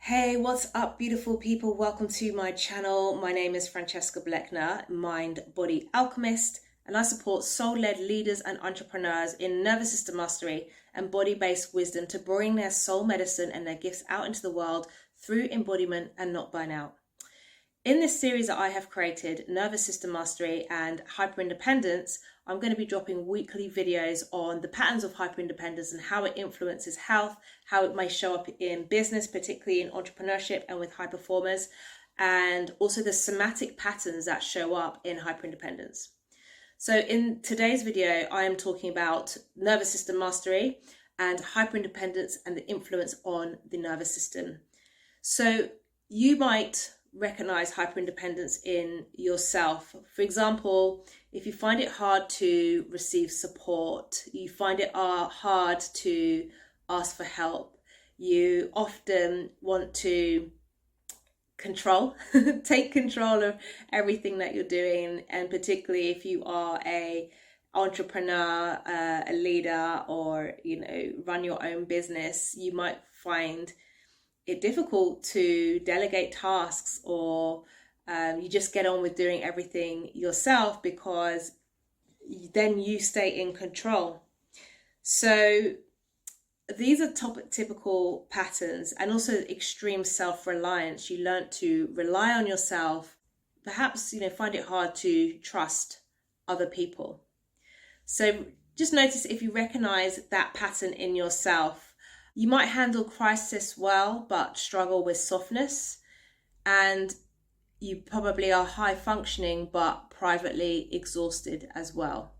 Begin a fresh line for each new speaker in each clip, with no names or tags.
Hey, what's up, beautiful people? Welcome to my channel. My name is Francesca Bleckner, Mind Body Alchemist, and I support soul-led leaders and entrepreneurs in nervous system mastery and body-based wisdom to bring their soul medicine and their gifts out into the world through embodiment and not burnout. In this series that I have created, Nervous System Mastery and Hyperindependence, I'm going to be dropping weekly videos on the patterns of hyperindependence and how it influences health, how it may show up in business, particularly in entrepreneurship and with high performers, and also the somatic patterns that show up in hyperindependence. So in today's video, I am talking about nervous system mastery and hyperindependence and the influence on the nervous system. So you might recognize hyperindependence in yourself. For example, if you find it hard to receive support, you find it hard to ask for help, you often want to take control of everything that you're doing, and particularly if you are a entrepreneur, a leader, or run your own business, you might find it difficult to delegate tasks, or you just get on with doing everything yourself because then you stay in control. So these are typical patterns, and also extreme self-reliance. You learn to rely on yourself, perhaps find it hard to trust other people. So just notice if you recognize that pattern in yourself. You might handle crisis well, but struggle with softness. And you probably are high functioning, but privately exhausted as well.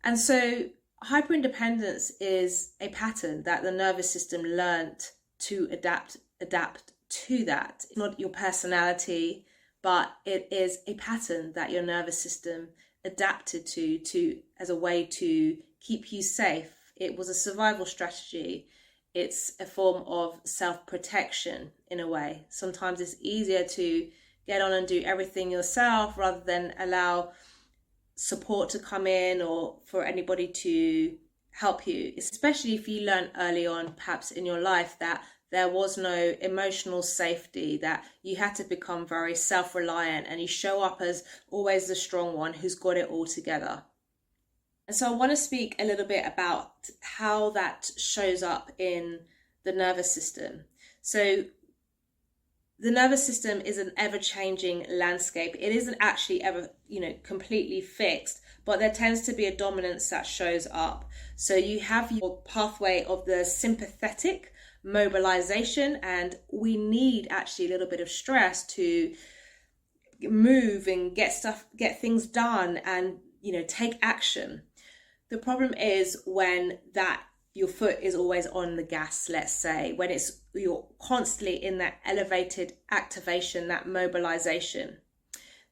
And so hyperindependence is a pattern that the nervous system learned to adapt to that. It's not your personality, but it is a pattern that your nervous system adapted to as a way to keep you safe. It was a survival strategy. It's a form of self-protection in a way. Sometimes it's easier to get on and do everything yourself rather than allow support to come in or for anybody to help you, especially if you learn early on, perhaps in your life, that there was no emotional safety, that you had to become very self-reliant and you show up as always the strong one who's got it all together. And so I want to speak a little bit about how that shows up in the nervous system. So the nervous system is an ever-changing landscape. It isn't actually ever, completely fixed, but there tends to be a dominance that shows up. So you have your pathway of the sympathetic mobilization, and we need actually a little bit of stress to move and get things done and, take action. The problem is when your foot is always on the gas, let's say, when you're constantly in that elevated activation, that mobilization.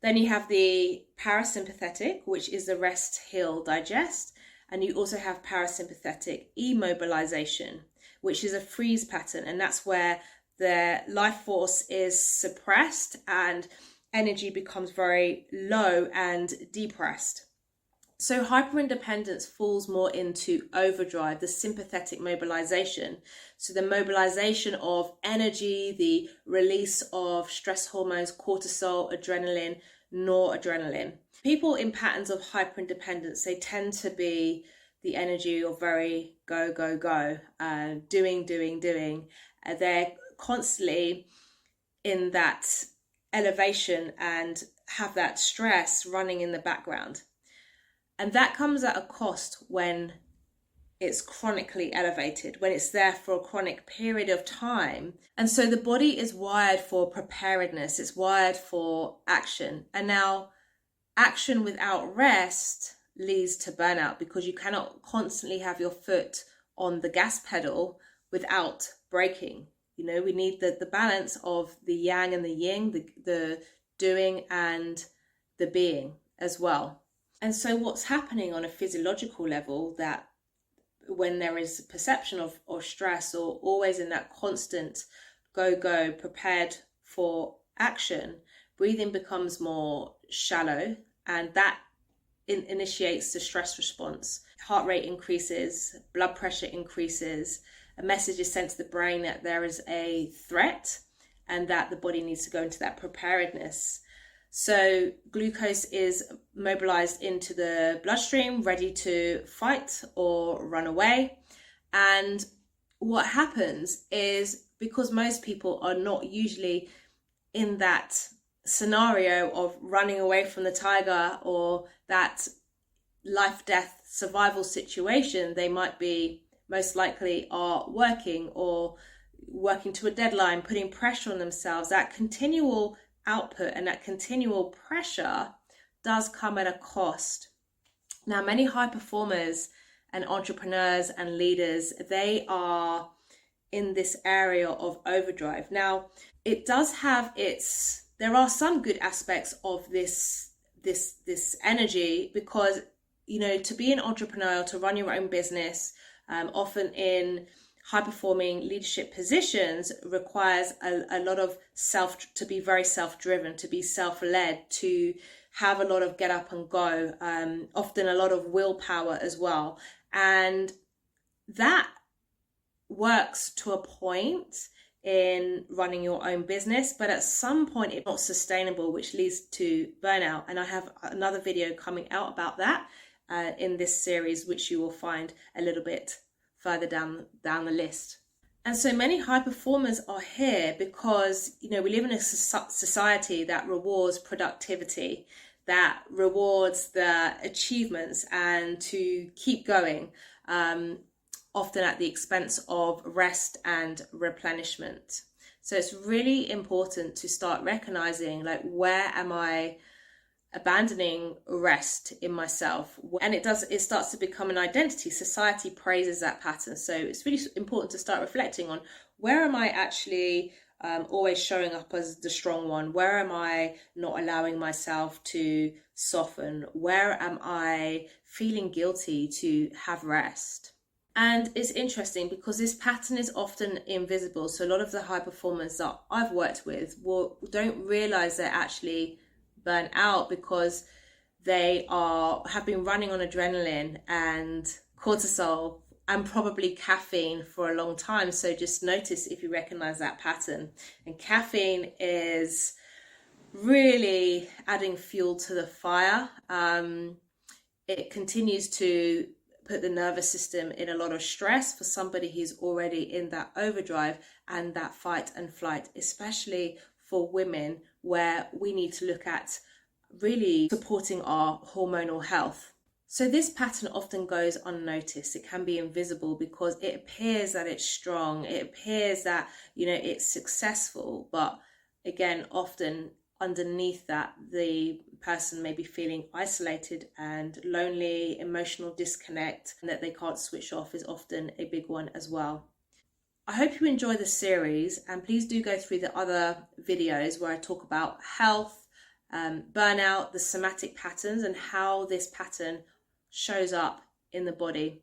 Then you have the parasympathetic, which is the rest, heal, digest. And you also have parasympathetic immobilization, which is a freeze pattern. And that's where the life force is suppressed and energy becomes very low and depressed. So hyperindependence falls more into overdrive, the sympathetic mobilization. So the mobilization of energy, the release of stress hormones, cortisol, adrenaline, noradrenaline. People in patterns of hyperindependence, they tend to be the energy of very go, go, go, doing. They're constantly in that elevation and have that stress running in the background. And that comes at a cost when it's chronically elevated, when it's there for a chronic period of time. And so the body is wired for preparedness, it's wired for action. And now action without rest leads to burnout, because you cannot constantly have your foot on the gas pedal without braking. We need the balance of the yang and the yin, the doing and the being as well. And so what's happening on a physiological level, that when there is perception of stress, or always in that constant go, prepared for action, breathing becomes more shallow, and that initiates the stress response. Heart rate increases, blood pressure increases, a message is sent to the brain that there is a threat, and that the body needs to go into that preparedness. So glucose is mobilized into the bloodstream, ready to fight or run away. And what happens is, because most people are not usually in that scenario of running away from the tiger or that life-death survival situation, they might be most likely are working or working to a deadline, putting pressure on themselves. That continual output and that continual pressure does come at a cost. Now, many high performers and entrepreneurs and leaders, they are in this area of overdrive. Now, it does have there are some good aspects of this energy, because, you know, to be an entrepreneur, to run your own business, often in high performing leadership positions, requires a lot of to be very self-driven, to be self-led, to have a lot of get up and go, often a lot of willpower as well. And that works to a point in running your own business, but at some point it's not sustainable, which leads to burnout. And I have another video coming out about that in this series, which you will find a little bit further down the list. And so many high performers are here because, you know, we live in a society that rewards productivity, that rewards the achievements and to keep going, often at the expense of rest and replenishment. So it's really important to start recognizing, like, where am I abandoning rest in myself? And it starts to become an identity. Society praises that pattern. So it's really important to start reflecting on, where am I actually always showing up as the strong one? Where am I not allowing myself to soften? Where am I feeling guilty to have rest? And it's interesting because this pattern is often invisible. So a lot of the high performers that I've worked with don't realize they're actually burnt out, because they have been running on adrenaline and cortisol and probably caffeine for a long time. So just notice if you recognize that pattern. And caffeine is really adding fuel to the fire. It continues to put the nervous system in a lot of stress for somebody who's already in that overdrive and that fight and flight, especially for women, where we need to look at really supporting our hormonal health. So this pattern often goes unnoticed. It can be invisible because it appears that it's strong. It appears that, you know, it's successful. But again, often underneath that, the person may be feeling isolated and lonely, emotional disconnect, and that they can't switch off is often a big one as well. I hope you enjoy the series, and please do go through the other videos where I talk about health, burnout, the somatic patterns, and how this pattern shows up in the body.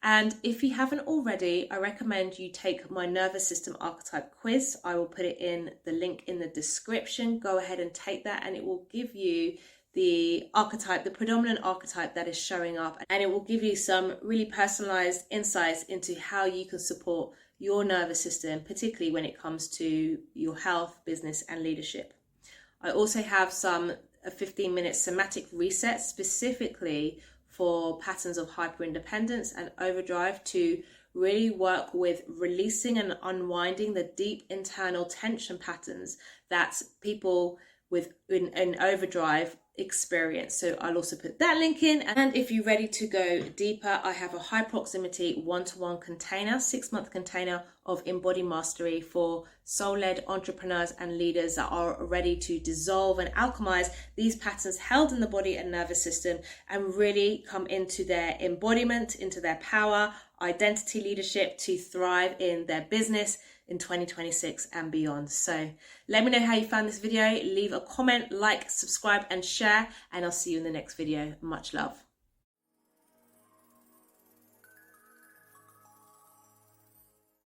And if you haven't already, I recommend you take my nervous system archetype quiz. I will put it in the link in the description. Go ahead and take that, and it will give you the archetype, the predominant archetype that is showing up, and it will give you some really personalized insights into how you can support your nervous system, particularly when it comes to your health, business, and leadership. I also have a 15-minute somatic reset specifically for patterns of hyperindependence and overdrive, to really work with releasing and unwinding the deep internal tension patterns that people in overdrive experience. So I'll also put that link in. And if you're ready to go deeper, I have a high proximity one-to-one container, 6-month container of Embodied Mastery for soul-led entrepreneurs and leaders that are ready to dissolve and alchemize these patterns held in the body and nervous system, and really come into their embodiment, into their power, identity, leadership, to thrive in their business in 2026 and beyond. So let me know how you found this video. Leave a comment, like, subscribe, and share, and I'll see you in the next video. Much love.